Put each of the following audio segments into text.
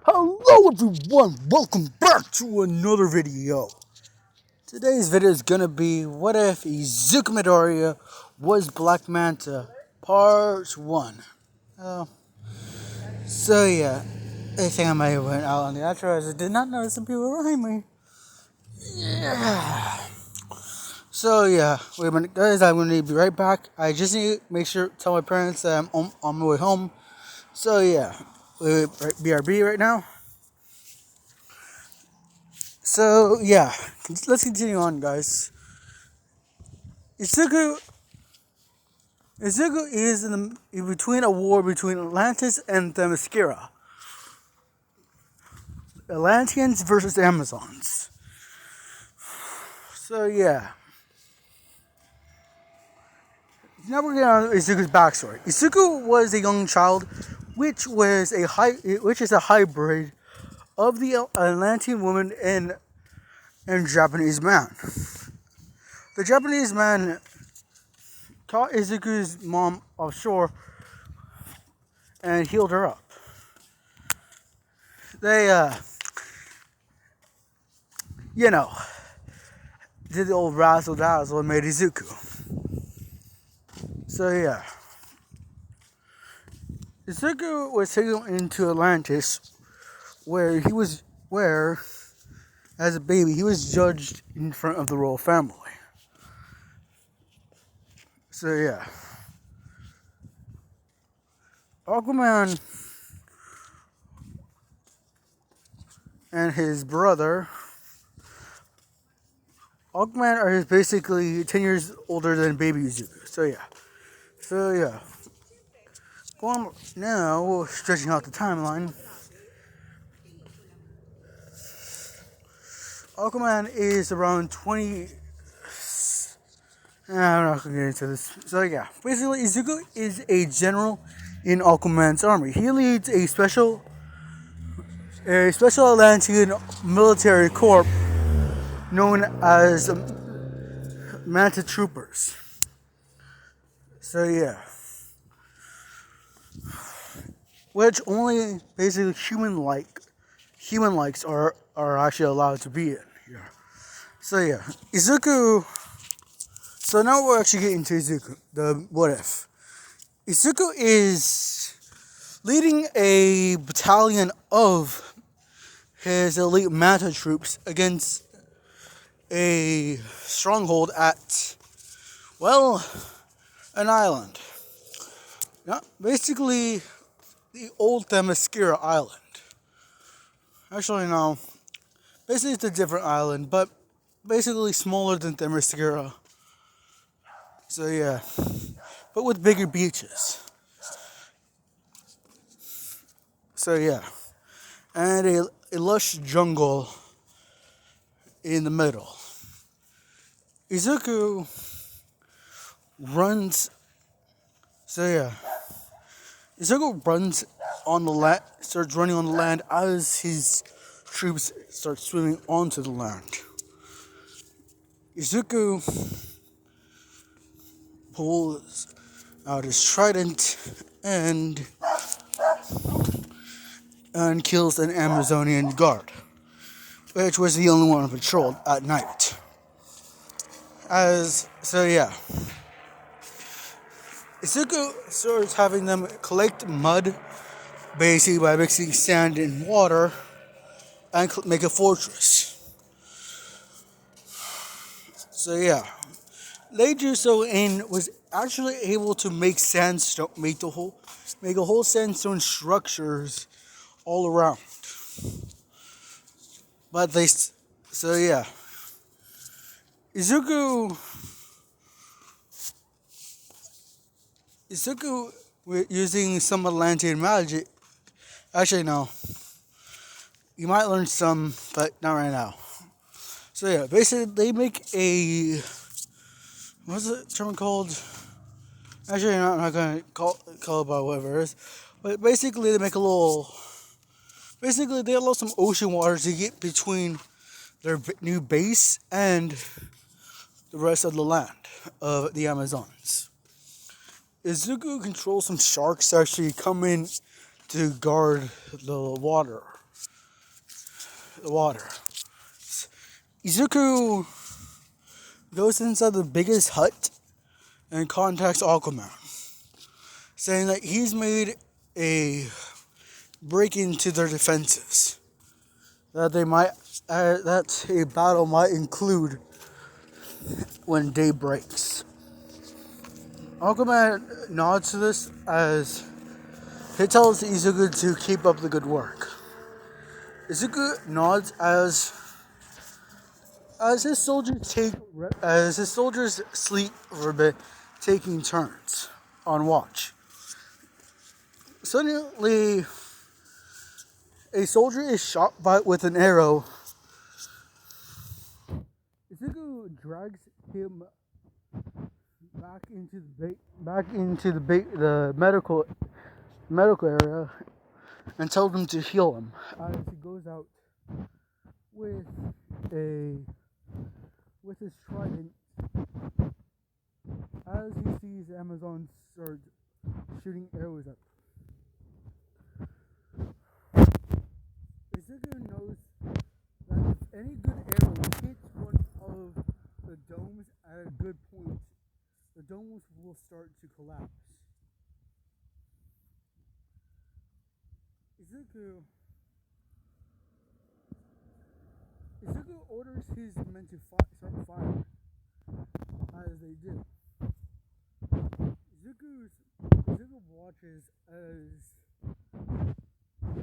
Hello everyone, welcome back to another video. Today's video is gonna be what if Izuku Midoriya was Black Manta, part 1. Uh, I think I might have went out on the outro as I did not notice some people behind me. Yeah. Wait a minute guys, I'm gonna be right back. I just need to make sure, tell my parents that I'm on my way home. BRB right now. Let's continue on, guys. Izuku is in between a war between Atlantis and Themyscira. Atlanteans versus Amazons. Now we're getting on Izuku's backstory. Izuku was a young child, which is a hybrid of the Atlantean woman and Japanese man. The Japanese man caught Izuku's mom offshore and healed her up. They, did the old razzle dazzle and made Izuku. Izuku was taken into Atlantis, where as a baby, he was judged in front of the royal family. Aquaman and his brother, Aquaman are basically 10 years older than baby Izuku. Going now, stretching out the timeline. Aquaman is around 20. I'm not gonna get into this. Basically, Izuku is a general in Aquaman's army. He leads a special Atlantean military corps known as Manta Troopers. Which only basically human likes are actually allowed to be in here. Izuku. So now we're actually getting to Izuku. The what if. Izuku is leading a battalion of his elite Manta troops against a stronghold at, an island. Basically, the old Themyscira island. Actually, no. Basically, it's a different island, but basically smaller than Themyscira. But with bigger beaches. And a lush jungle in the middle. Izuku runs. Izuku runs on the land, starts running on the land as his troops start swimming onto the land. Izuku pulls out his trident and kills an Amazonian guard, which was the only one on patrol at night. Izuku starts having them collect mud, basically by mixing sand and water, and make a fortress. They do so and was actually able to make sandstone, make a whole sandstone structures all around. But Izuku using some Atlantean magic. Actually, no. You might learn some, but not right now. Basically, they make a. What's the term called? Actually, I'm not gonna call it by whatever it is. But basically, they make a little. Basically, they allow some ocean water to get between their new base and the rest of the land of the Amazons. Izuku controls some sharks that actually come in to guard the water. the water. Izuku goes inside the biggest hut and contacts Aquaman, saying that he's made a break into their defenses. That they might, that a battle might include when day breaks. Aquaman nods to this as he tells Izuku to keep up the good work. Izuku nods as his soldiers sleep for a bit, taking turns on watch. Suddenly, a soldier is shot with an arrow. Izuku drags him back into the medical area and tells him to heal him as he goes out with his trident as he sees Amazon start shooting arrows up. Izuku knows that if any good arrow hits one of the domes at a good point, the domes will start to collapse. Izuku orders his men to start fire, as they do. Izuku watches as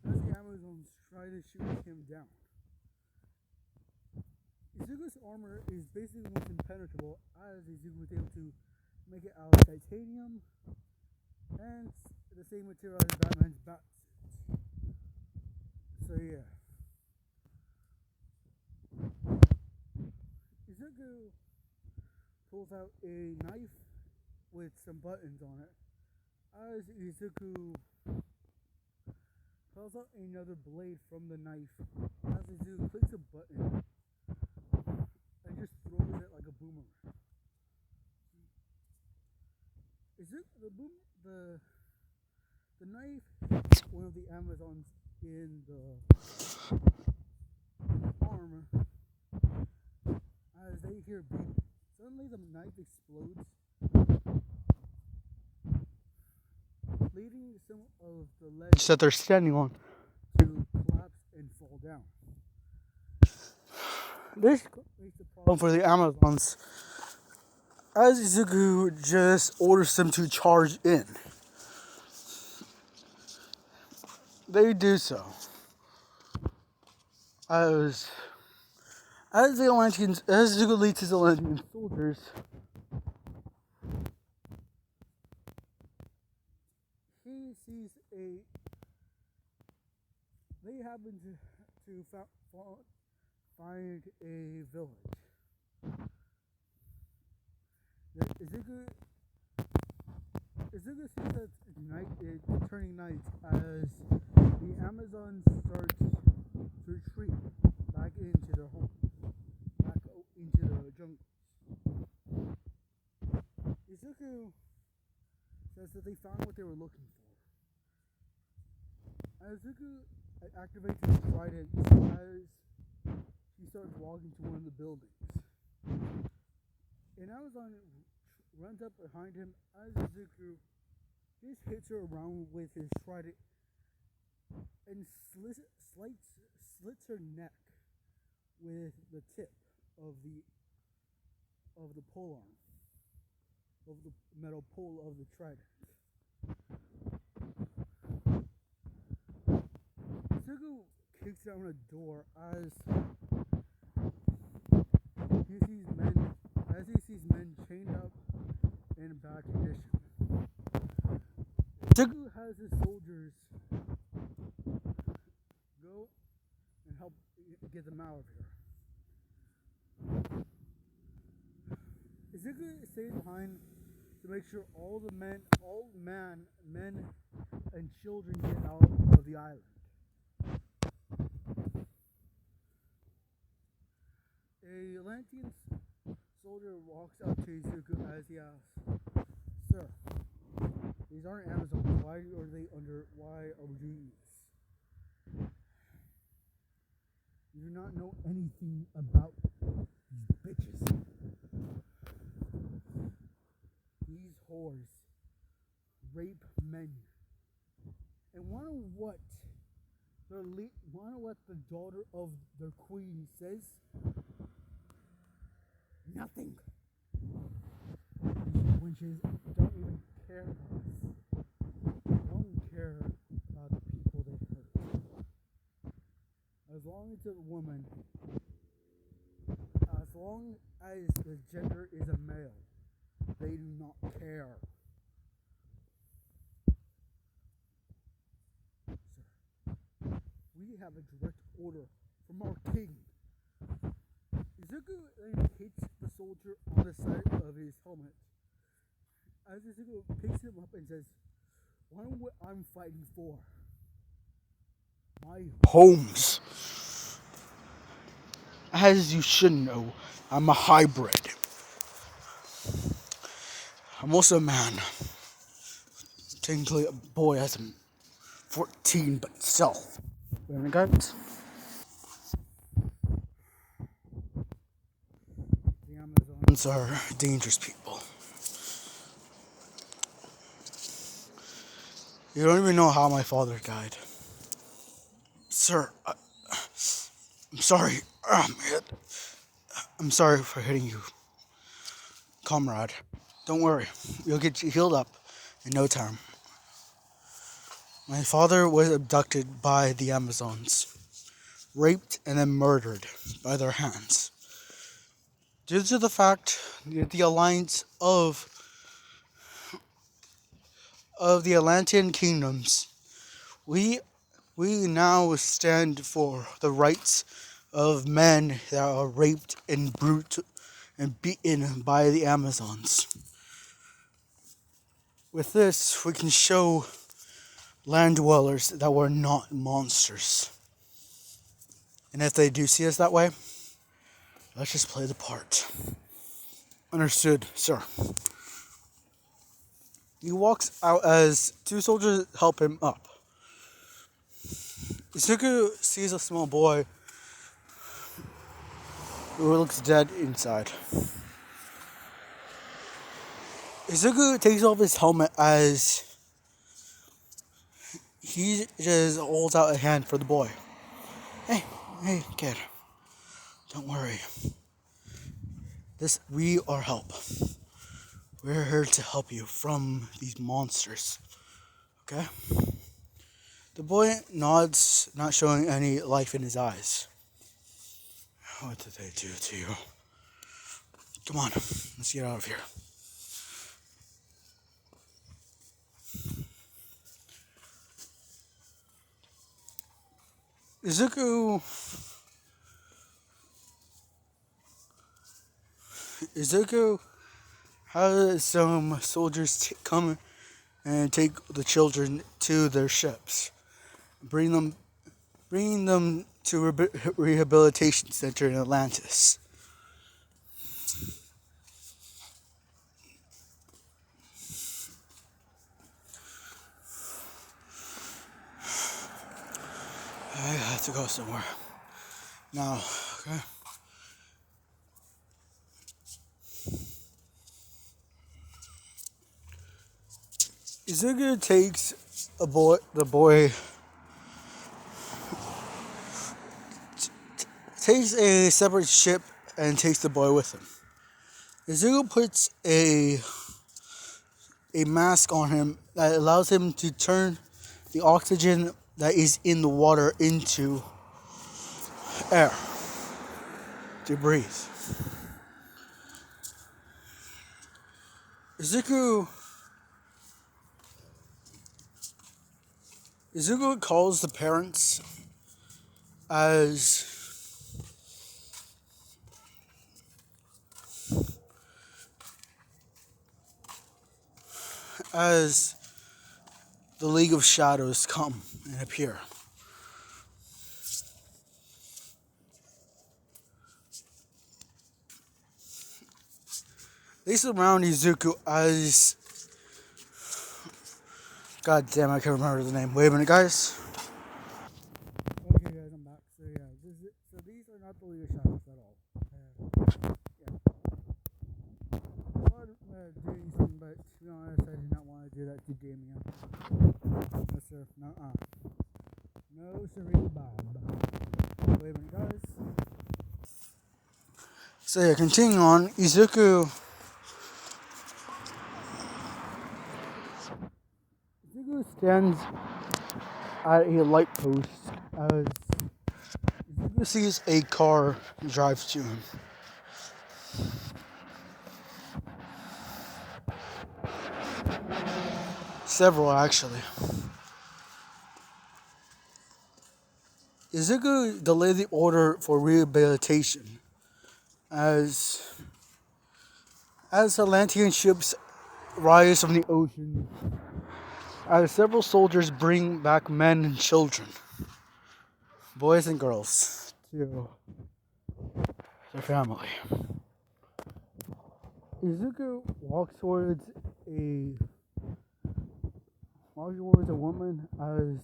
the Amazons try to shoot him down. Izuku's armor is basically almost impenetrable, as Izuku was able to make it out of titanium and the same material as Batman's bat suit. So yeah. Izuku pulls out a knife with some buttons on it as Izuku pulls out another blade from the knife as Izuku clicks a button and just throws it like a boomerang. The knife hits one of the Amazons in the arm as they hear beep. Suddenly the knife explodes, leading some of the ledge that they're standing on to collapse and fall down. This creates a problem for the Amazons as Izuku just orders them to charge in. They do so. As Izuku leads his Atlantean soldiers, he sees they happen to find a village. Izuku sees that it's turning night as the Amazons start to retreat back into their home, back into the jungle. Izuku says that they found what they were looking for. As Izuku activates his trident as he starts walking to one of the buildings. An Amazon runs up behind him as Izuku just hits her around with his trident and slits her neck with the tip of the pole arm, of the metal pole of the trident. Izuku kicks down a door as he sees men chained up in bad condition. Izuku has his soldiers go and help get them out of here. Izuku stays behind to make sure all men and children get out of the island. A Atlantean soldier walks up to Izuku as he asks, "Sir, these aren't Amazons. Why are we doing this?" not know anything about these bitches. These whores rape men. And wanna what? Wanna what the daughter of their queen says? Nothing. When she don't even care about us. Don't care about the people they hurt. As long as it's a woman, as long as the gender is a male, they do not care. Sir, we have a direct order from our king. Izuku hits the soldier on the side of his helmet. As Izuku picks him up and says, "Wonder what I'm fighting for? My homes. As you should know, I'm a hybrid. I'm also a man. Technically a boy as I'm 14, but still. Women guns. The Amazons are dangerous people. You don't even know how my father died. Sir, I'm sorry. I'm sorry for hitting you, comrade. Don't worry, you'll get healed up in no time. My father was abducted by the Amazons, raped and then murdered by their hands. Due to the fact that the alliance of the Atlantean kingdoms, we now stand for the rights of men that are raped and beaten by the Amazons. With this, we can show land dwellers that we're not monsters. And if they do see us that way, let's just play the part. Understood, sir. He walks out as two soldiers help him up. Izuku sees a small boy who looks dead inside. Izuku takes off his helmet as he just holds out a hand for the boy. Hey, kid. Don't worry. We are help. We're here to help you from these monsters. Okay? The boy nods, not showing any life in his eyes. What did they do to you? Come on, let's get out of here. Izuku has some soldiers come and take the children to their ships, bringing them to a rehabilitation center in Atlantis. I have to go somewhere now. Okay. Izuku takes the boy takes a separate ship and takes the boy with him. Izuku puts a mask on him that allows him to turn the oxygen that is in the water into air to breathe. Izuku calls the parents as the League of Shadows come and appear. They surround Izuku as... God damn, I can't remember the name. Wait a minute, guys. Okay, guys, I'm back. So yeah, this So these are not the leader shots at all. Yeah. I thought doing something, but to be honest, I did not want to do that to Damien. No sir, no siree Bob. Wait a minute, guys. So yeah, continuing on, Izuku stands at a light post as Izuku sees a car drive to him. Several, actually. Izuku delayed the order for rehabilitation as Atlantean ships rise from the ocean, as several soldiers bring back men and children, boys and girls, to their family. Izuku walks towards a woman as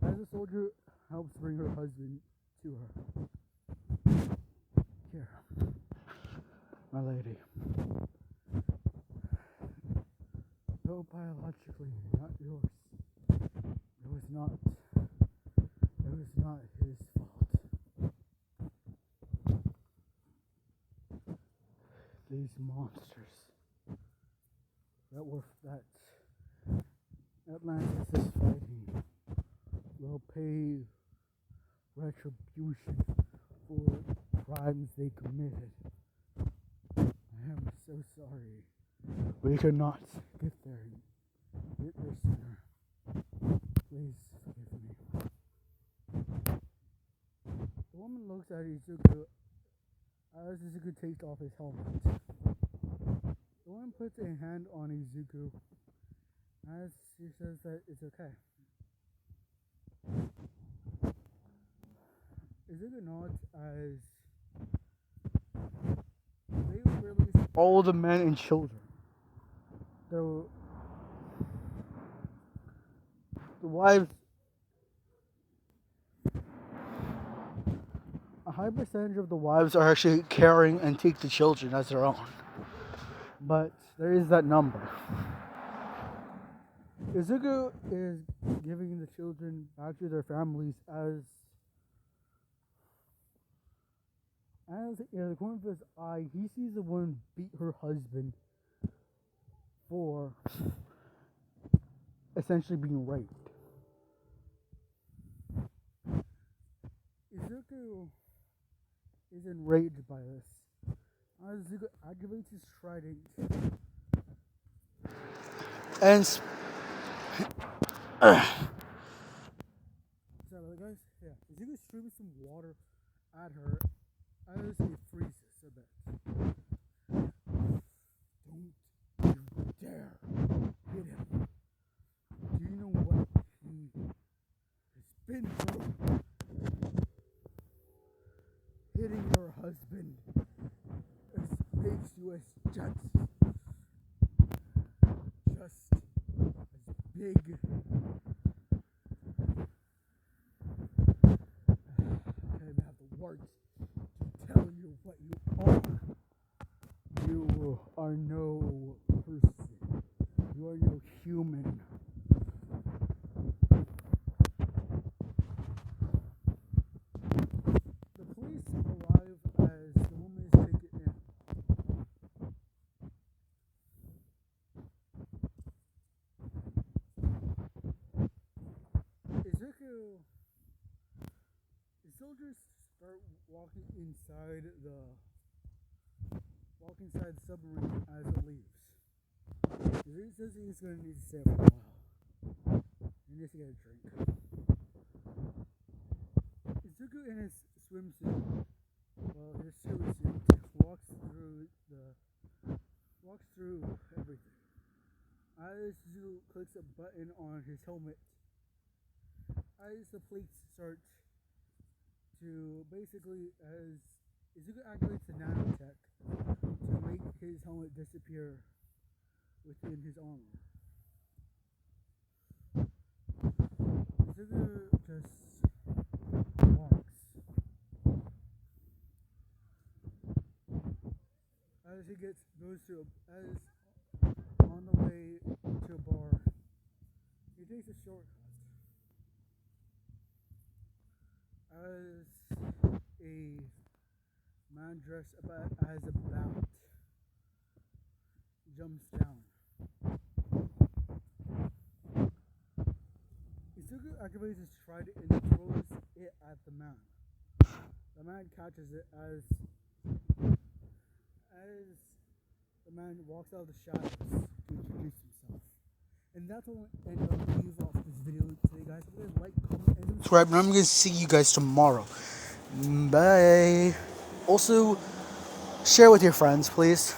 a soldier helps bring her husband to her. Here, my lady. Though biologically not yours, it was not his fault. These monsters that Atlantis is fighting will pay retribution for crimes they committed. I am so sorry. We could not get there sooner. Please forgive me. The woman looks at Izuku as Izuku takes off his helmet. The woman puts a hand on Izuku as she says that it's okay. Izuku nods as they release all the men and children. Though the wives, a high percentage of the wives are actually carrying and take the children as their own. But there is that number. Izuku is giving the children back to their families as in the corner of his eye, he sees the woman beat her husband for essentially being raped. Izuku is enraged by this. Izuku activates his trident and sorry guys, yeah. Izuku streams some water at her as it freezes a bit. Don't you dare hit him. Do you know what he has been through? Hitting your husband makes you as just as big. I don't have the words to tell you what you are. You are no person. You are no human. The police arrive as the woman is taken in. Izuku, the soldiers start walking inside the submarine as it leaves. Izuku says he's going to need to stay for a while. He needs to get a drink. Izuku in his swimsuit, his sailor suit, walks through everything. As Izuku clicks a button on his helmet, as the plates start to basically, as Izuku activates the nanotech to make his helmet disappear within his armor. Izuku just as he goes to as on the way to a bar, he takes a shortcut. As a man dressed as a bat jumps down. Izuku activates his trident and throws it at the man. The man catches it as the man walks out of the shadows to introduce himself. And that's what I'm going to leave off this video today, guys. Please like, comment, and subscribe. And I'm going to see you guys tomorrow. Bye. Also, share with your friends, please.